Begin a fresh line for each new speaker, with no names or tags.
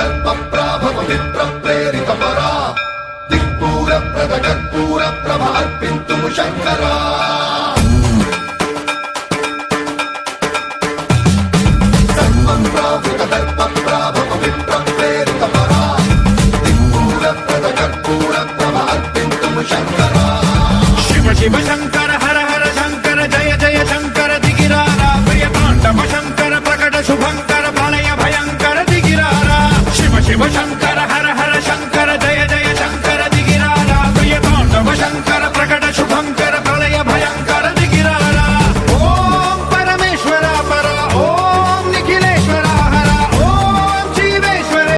कल्पप्राभव विप्रप्रेरितपरा दिक्पूरप्रद कर्पूरप्रभ अर्पिन्तुं शङ्करा सर्वं प्रावृत कल्पप्राभव विप्रप्रेरितपरा दिक्पूरप्रद कर्पूरप्रभ अर्पिन्तुं शङ्करा
शिव शिव शङ्कर हर हर शङ्कर जय जय शङ्कर दिगिरारा प्रियताण्डव शङ्कर प्रकट शुभङ्कर प्रलय भयङ्कर दिगिरारा शिव शिव शङ्कर हर